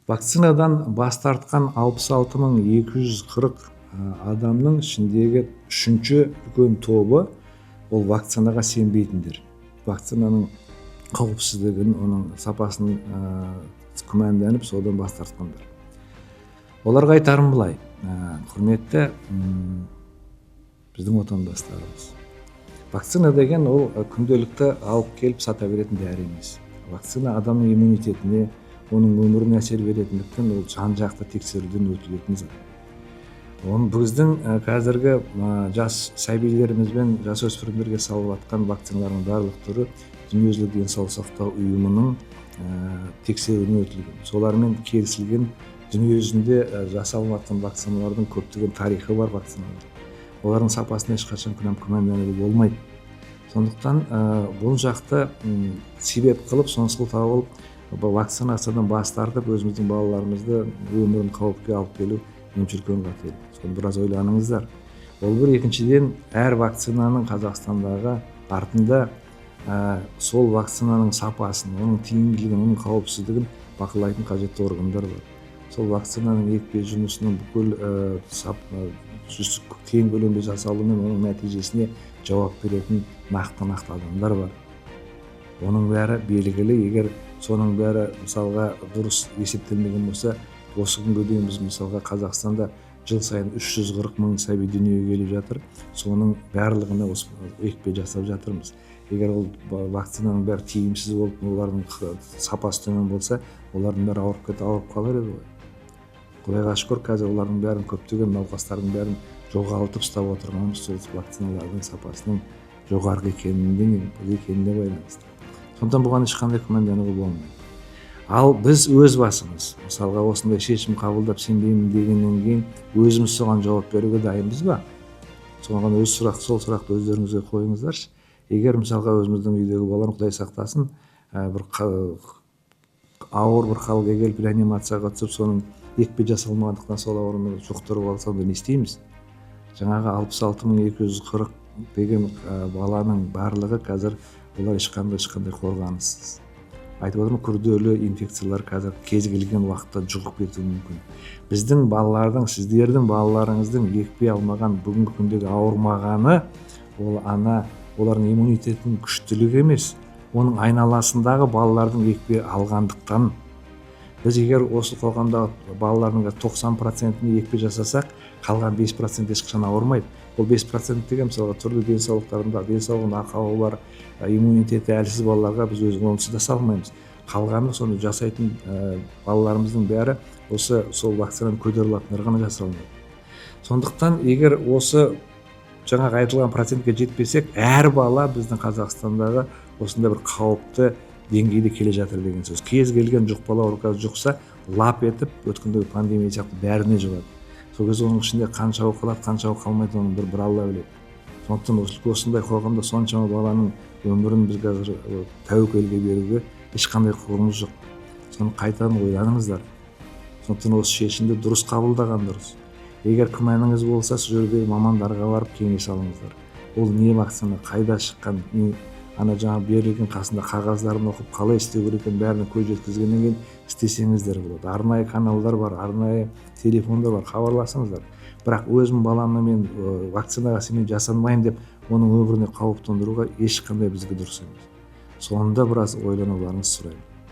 Вакцинадан бас тартқан 66.240 адамның ішіндегі үшінші үлкен тобы ол вакцинаға сенбейтіндер. Вакцинаның қауіпсіздігін, оның сапасын күмәнданып, содан бас тартқандар. Оларға айтарым былай: құрметті біздің отандастарымыз, вакцина деген ол күнделікті алып келіп сата беретін дәрі емес. Вакцина адамның иммунитетіне, оның өміріне әсер беретіндіктен ол жан-жақты тексеруден өтілетін зат. Оны біздің қазіргі жас сәбилерімізбен жасөспірімдерге салып жатқан вакциналардың барлық түрі дүниежүзілік денсаулық сақтау ұйымының тексеруінен өтілген. Солармен келісілген дүниежүзінде жасалып жатқан вакциналардың көптеген тарихы бар вакциналар. Олардың сапасына ешқашан күмәндануға болмайды. Сондықтан бұл жақты себеп қылып, соңсыл тауып вакцинациядан бас тартып, өзіміздің балаларымызды өмірін қауіпке алып келу меніңше үлкен қателік. Соны біраз ойланыңыздар. Ол бір. Екіншіден, әр вакцинаның Қазақстандағы артында сол вакцинаның сапасын, оның тиімділігін, оның қауіпсіздігін бақылайтын қажетті органдар бар. Сол вакцинаның екпе жұмысының бүкіл кең көлемде жасалуымен оның нәтижесіне жауап беретін нақты адамдар бар. Оның бәрі белгілі. Егер соның бәрі мысалға дұрыс есептелмеген болса, осы күнге дейін біз мысалға Қазақстанда жыл сайын 340 мың сәби дүниеге келіп жатыр. Соның барлығына осы екпе жасап жатырмыз. Егер ол вакцинаның бәрі тиімсіз болып, олардың сапасы төмен болса, олардың бәрі ауырып қалар еді ғой. Құдайға шүкір, қазір олардың бәрін, көптеген науқастардың бәрін жоғалтып ұстап отырғанымыз сол вакциналардың сапасының жоғары екеніне байланысты. Сондықтан бұған ешқандай күмәндануға болмайды. Ал біз өз басымыз, мысалға осындай шешім қабылдап сенбеймін дегеннен кейін өзіміз соған жауап беруге дайынбыз ба? Соған сол сұрақты өздеріңізге қойыңыздаршы. Егер мысалға өзіміздің үйдегі баланы, Құдай сақтасын, бір ауыр бір халге келіп реанимацияға түсіп, соның екпе жасалмағандықтан сол ауруды жұқтырып алса, онда не істейміз? Жаңағы 66.240 деген баланың барлығы қазір олар ешқандай қорғаныссыз. Айтып отырмын, күрделі инфекциялар қазір кез келген уақытта жұғып кетуі мүмкін. Біздің балалардың, сіздердің балаларыңыздың екпе алмаған, бүгінгі күндегі ауырмағаны, ол олардың иммунитетінің күштілігі емес, оның айналасындағы балалардың екпе алғандықтан. Біз егер осы қоғамдағы балалардың 90%-іне екпе жасасақ, қалған 5% ешқашан ауырмайды. Ол 5% деген мысалға түрлі денсаулығында ақауы бар, иммунитеті әлсіз балаларға біз онсыз да салмаймыз. Қалғаны соны жасайтын балаларымыздың бәрі сол вакцинаның көтерілетіндері ғана жасалмайды. Сондықтан егер осы жаңағы айтылған процентке жетпесек, әр бала біздің Қазақстандағы осындай бір қауіпті деңгейде келе жатыр деген сөз. Кез келген жұқпалы ауру жұқса, лап етіп өткендегі пандемия сияқты бәріне жұғады. Сол кезде оның ішінде қаншауы қалады, қаншауы қалмайды, оны бір Алла біледі. Сондықтан осындай қоғамда соншама баланың өмірін біз қазір тәуекелге беруге ешқандай құқығымыз жоқ. Соны қайтадан ойланыңыздар. Сондықтан осы шешімді дұрыс қабылдаған дұрыс. Егер күмәніңіз болса, сол жердегі мамандарға барып кеңес алыңыздар. Ол не вакцина, қайда шыққан, жаңа берілген қасында қағаздарын оқып, қалай істеу керек екенін бәріне көз жеткізгеннен кейін істесеңіздер болады. Арнайы каналдар бар, арнайы телефондар бар, хабарласыңыздар. Бірақ өзім баламны мен вакцинаға сенбей жасанмайын деп, оның өміріне қауіп төндіруге ешқандай бізге дұрыс емес. Сонда біраз ойлануларыңызды сұраймын.